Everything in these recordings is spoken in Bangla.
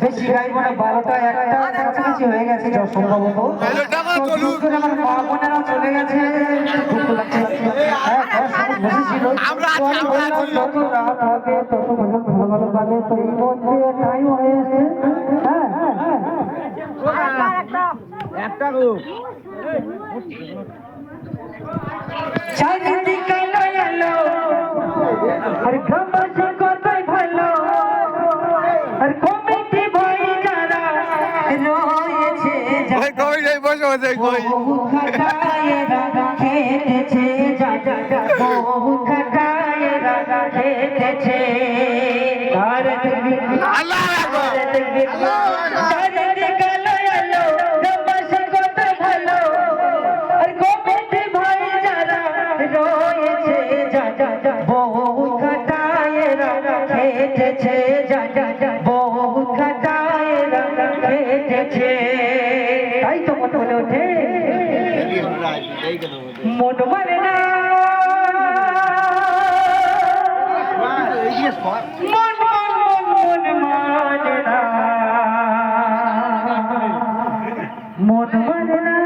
বেশি গাইব না, 12টা 1টা কাছাকাছি হয়ে গেছে সম্ভবত। আমার মা বোনেরা চলে গেছে, দুঃখ লাগছে। যত রাত হবে তত ভালো পাবে। তো এই মধ্যে টাইম হয়ে এসছে। একটা চারিদিকে এলো আর ঘামাছে কতই ভালো, আর কমিটি ভাই যারা রয়েছে বহু খাটায় রাগা খেটেছে, বহু খাটায় রাগা খেটেছে। তাই তো মনে হলে ওঠে মন মানে না, মন মানে না, মন মানে না।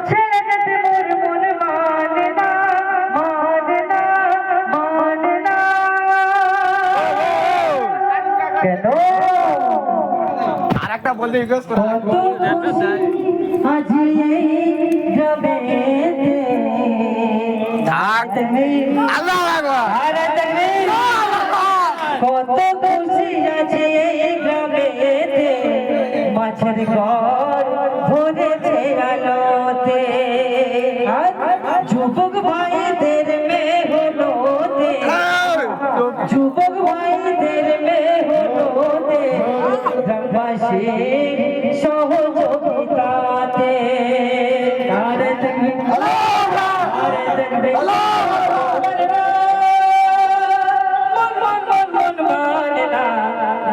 ছেড়ে যেতে মোর মন মানে না, মানে না, মানে না। কেন আর একটা বললে আজি যাবে কত খুশি আছে গ্রামেতে, মাছের ঘর ভরেছে আলোতে। যুবক ভাইদের মেয়ে হলো দে, যুবক ভাইদের মেয়ে হলো দে, গ্রামবাসী সহযোগিতাতে। আরে দেখবে আরে দেখবে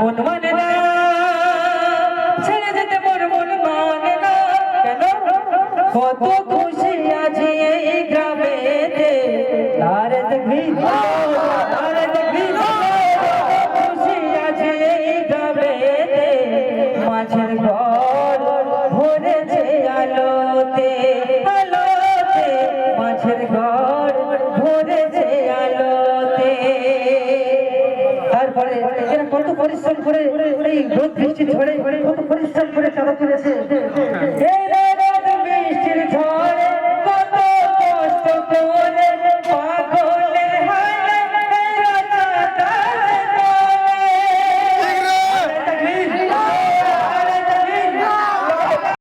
মন মানে না, ছেড়ে যেতে মোর মন মানে না। কেন কত খুশি আছে এই গ্রামেতে, আরে দেখবি আরে দেখবি খুশি আছে এই গ্রামেতে, মাছের ঘর ভরেছে আলোতে, আলোতে মাছের ঘর ভরেছে আলোতে। তারপরে এরা কত পরিশ্রম করে এই রোদ বৃষ্টি ঝড়ে কত পরিশ্রম করে চালা চলেছে।